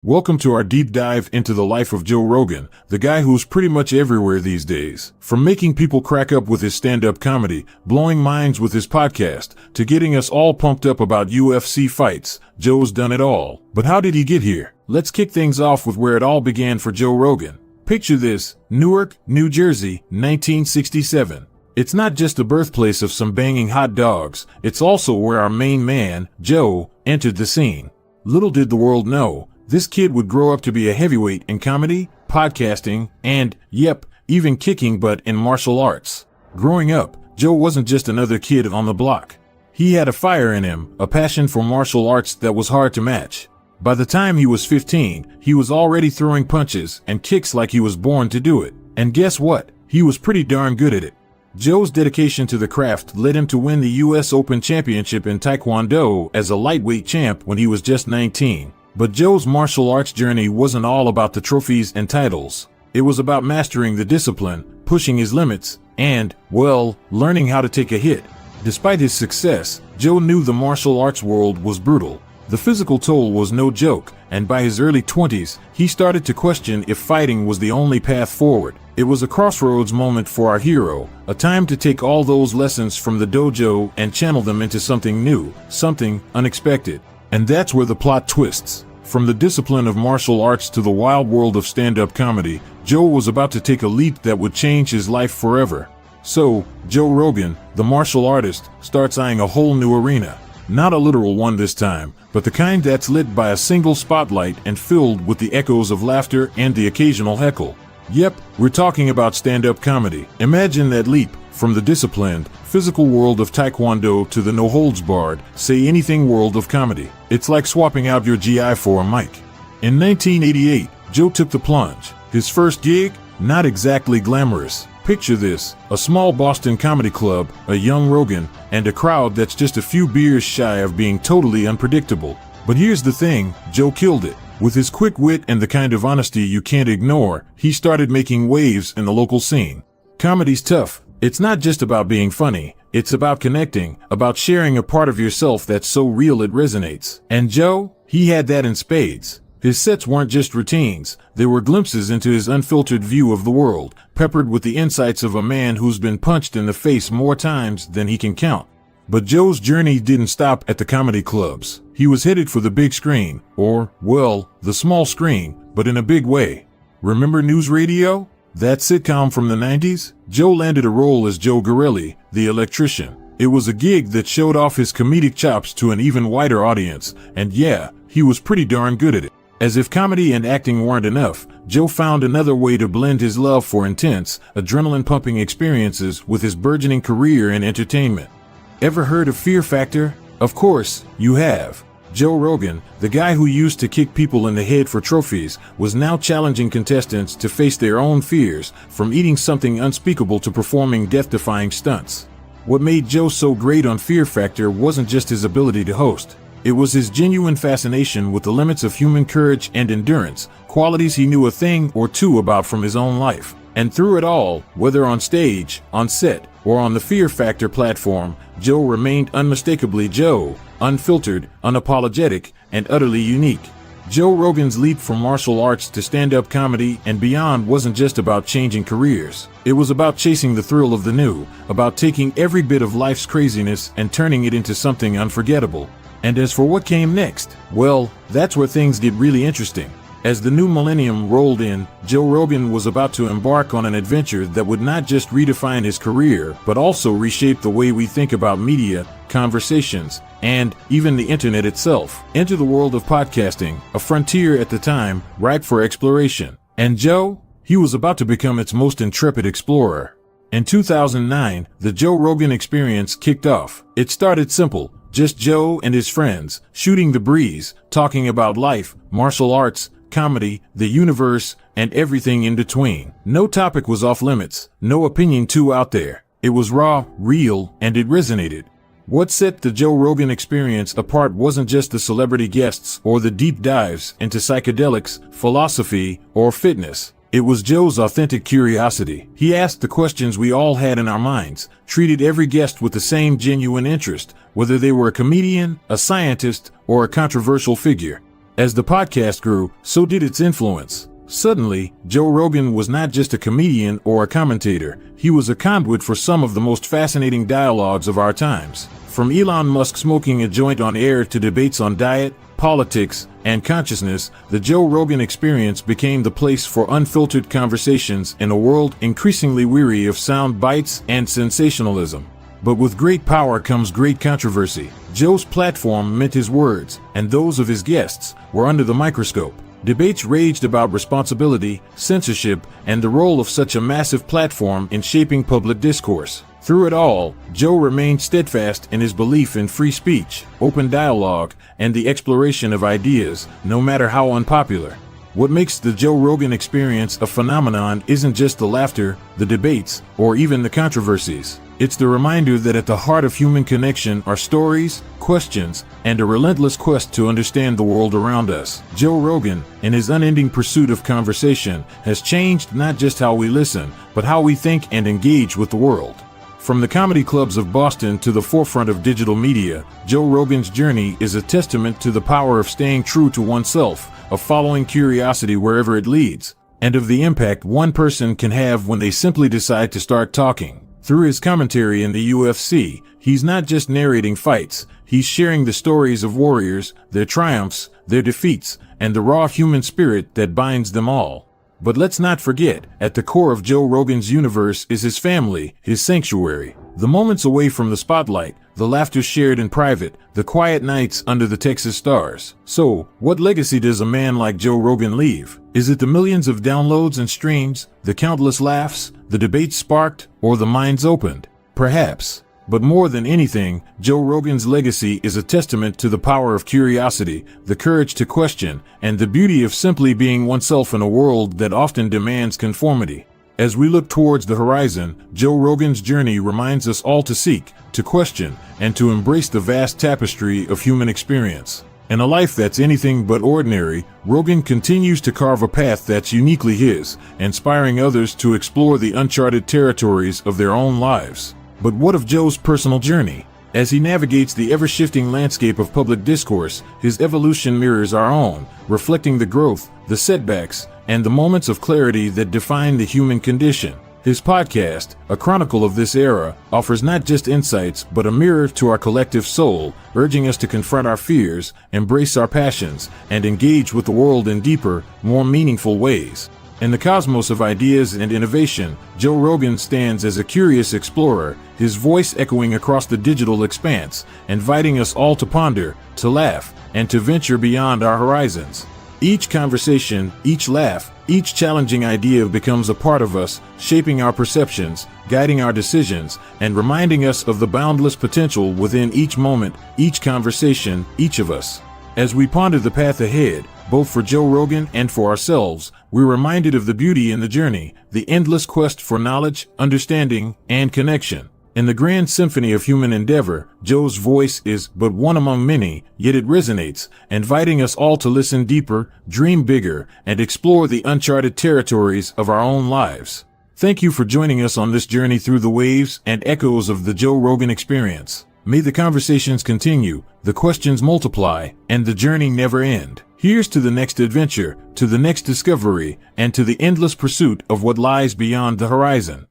Welcome to our deep dive into the life of Joe Rogan, the guy who's pretty much everywhere these days. From making people crack up with his stand-up comedy, blowing minds with his podcast, to getting us all pumped up about UFC fights, Joe's done it all. But how did he get here? Let's kick things off with where it all began for Joe Rogan. Picture this: Newark, New Jersey, 1967. It's not just the birthplace of some banging hot dogs, it's also where our main man, Joe, entered the scene. Little did the world know, this kid would grow up to be a heavyweight in comedy, podcasting, and, even kicking butt in martial arts. Growing up, Joe wasn't just another kid on the block. He had a fire in him, a passion for martial arts that was hard to match. By the time he was 15, he was already throwing punches and kicks like he was born to do it. And guess what? He was pretty darn good at it. Joe's dedication to the craft led him to win the US Open Championship in Taekwondo as a lightweight champ when he was just 19. But Joe's martial arts journey wasn't all about the trophies and titles. It was about mastering the discipline, pushing his limits, and, learning how to take a hit. Despite his success, Joe knew the martial arts world was brutal. The physical toll was no joke, and by his early 20s, he started to question if fighting was the only path forward. It was a crossroads moment for our hero, a time to take all those lessons from the dojo and channel them into something new, something unexpected. And that's where the plot twists. From the discipline of martial arts to the wild world of stand-up comedy, Joe was about to take a leap that would change his life forever. So, Joe Rogan, the martial artist, starts eyeing a whole new arena. Not a literal one this time, but the kind that's lit by a single spotlight and filled with the echoes of laughter and the occasional heckle. Yep, we're talking about stand-up comedy. Imagine that leap, from the disciplined, physical world of Taekwondo to the no-holds-barred, say-anything world of comedy. It's like swapping out your GI for a mic. In 1988, Joe took the plunge. His first gig? Not exactly glamorous. Picture this: a small Boston comedy club, a young Rogan, and a crowd that's just a few beers shy of being totally unpredictable. But here's the thing, Joe killed it. With his quick wit and the kind of honesty you can't ignore, he started making waves in the local scene. Comedy's tough. It's not just about being funny, it's about connecting, about sharing a part of yourself that's so real it resonates. And Joe, he had that in spades. His sets weren't just routines, they were glimpses into his unfiltered view of the world, peppered with the insights of a man who's been punched in the face more times than he can count. But Joe's journey didn't stop at the comedy clubs. He was headed for the big screen, or, the small screen, but in a big way. Remember News Radio? That sitcom from the 90s? Joe landed a role as Joe Gorelli, the electrician. It was a gig that showed off his comedic chops to an even wider audience, and he was pretty darn good at it. As if comedy and acting weren't enough, Joe found another way to blend his love for intense, adrenaline-pumping experiences with his burgeoning career in entertainment. Ever heard of Fear Factor? Of course, you have. Joe Rogan, the guy who used to kick people in the head for trophies, was now challenging contestants to face their own fears, from eating something unspeakable to performing death-defying stunts. What made Joe so great on Fear Factor wasn't just his ability to host. It was his genuine fascination with the limits of human courage and endurance, qualities he knew a thing or two about from his own life. And through it all, whether on stage, on set, or on the Fear Factor platform, Joe remained unmistakably Joe, unfiltered, unapologetic, and utterly unique. Joe Rogan's leap from martial arts to stand-up comedy and beyond wasn't just about changing careers. It was about chasing the thrill of the new, about taking every bit of life's craziness and turning it into something unforgettable. And as for what came next, that's where things get really interesting. As the new millennium rolled in, Joe Rogan was about to embark on an adventure that would not just redefine his career, but also reshape the way we think about media, conversations, and even the internet itself. Enter the world of podcasting, a frontier at the time, ripe for exploration. And Joe? He was about to become its most intrepid explorer. In 2009, the Joe Rogan Experience kicked off. It started simple, just Joe and his friends, shooting the breeze, talking about life, martial arts, comedy, the universe, and everything in between. No topic was off limits, no opinion too out there. It was raw, real, and it resonated. What set the Joe Rogan Experience apart wasn't just the celebrity guests or the deep dives into psychedelics, philosophy, or fitness. It was Joe's authentic curiosity. He asked the questions we all had in our minds, treated every guest with the same genuine interest, whether they were a comedian, a scientist, or a controversial figure. As the podcast grew, so did its influence. Suddenly, Joe Rogan was not just a comedian or a commentator, he was a conduit for some of the most fascinating dialogues of our times. From Elon Musk smoking a joint on air to debates on diet, politics, and consciousness, the Joe Rogan Experience became the place for unfiltered conversations in a world increasingly weary of sound bites and sensationalism. But with great power comes great controversy. Joe's platform meant his words, and those of his guests, were under the microscope. Debates raged about responsibility, censorship, and the role of such a massive platform in shaping public discourse. Through it all, Joe remained steadfast in his belief in free speech, open dialogue, and the exploration of ideas, no matter how unpopular. What makes the Joe Rogan Experience a phenomenon isn't just the laughter, the debates, or even the controversies. It's the reminder that at the heart of human connection are stories, questions, and a relentless quest to understand the world around us. Joe Rogan, in his unending pursuit of conversation, has changed not just how we listen, but how we think and engage with the world. From the comedy clubs of Boston to the forefront of digital media, Joe Rogan's journey is a testament to the power of staying true to oneself, of following curiosity wherever it leads, and of the impact one person can have when they simply decide to start talking. Through his commentary in the UFC, he's not just narrating fights, he's sharing the stories of warriors, their triumphs, their defeats, and the raw human spirit that binds them all. But let's not forget, at the core of Joe Rogan's universe is his family, his sanctuary. The moments away from the spotlight, the laughter shared in private, the quiet nights under the Texas stars. So, what legacy does a man like Joe Rogan leave? Is it the millions of downloads and streams, the countless laughs, the debates sparked, or the minds opened? Perhaps. But more than anything, Joe Rogan's legacy is a testament to the power of curiosity, the courage to question, and the beauty of simply being oneself in a world that often demands conformity. As we look towards the horizon, Joe Rogan's journey reminds us all to seek, to question, and to embrace the vast tapestry of human experience. In a life that's anything but ordinary, Rogan continues to carve a path that's uniquely his, inspiring others to explore the uncharted territories of their own lives. But what of Joe's personal journey? As he navigates the ever-shifting landscape of public discourse, his evolution mirrors our own, reflecting the growth, the setbacks, and the moments of clarity that define the human condition. His podcast, a chronicle of this era, offers not just insights but a mirror to our collective soul, urging us to confront our fears, embrace our passions, and engage with the world in deeper, more meaningful ways. In the cosmos of ideas and innovation, Joe Rogan stands as a curious explorer, his voice echoing across the digital expanse, inviting us all to ponder, to laugh, and to venture beyond our horizons. Each conversation, each laugh, each challenging idea becomes a part of us, shaping our perceptions, guiding our decisions, and reminding us of the boundless potential within each moment, each conversation, each of us. As we ponder the path ahead, both for Joe Rogan and for ourselves, we're reminded of the beauty in the journey, the endless quest for knowledge, understanding, and connection. In the grand symphony of human endeavor, Joe's voice is but one among many, yet it resonates, inviting us all to listen deeper, dream bigger, and explore the uncharted territories of our own lives. Thank you for joining us on this journey through the waves and echoes of the Joe Rogan Experience. May the conversations continue, the questions multiply, and the journey never end. Here's to the next adventure, to the next discovery, and to the endless pursuit of what lies beyond the horizon.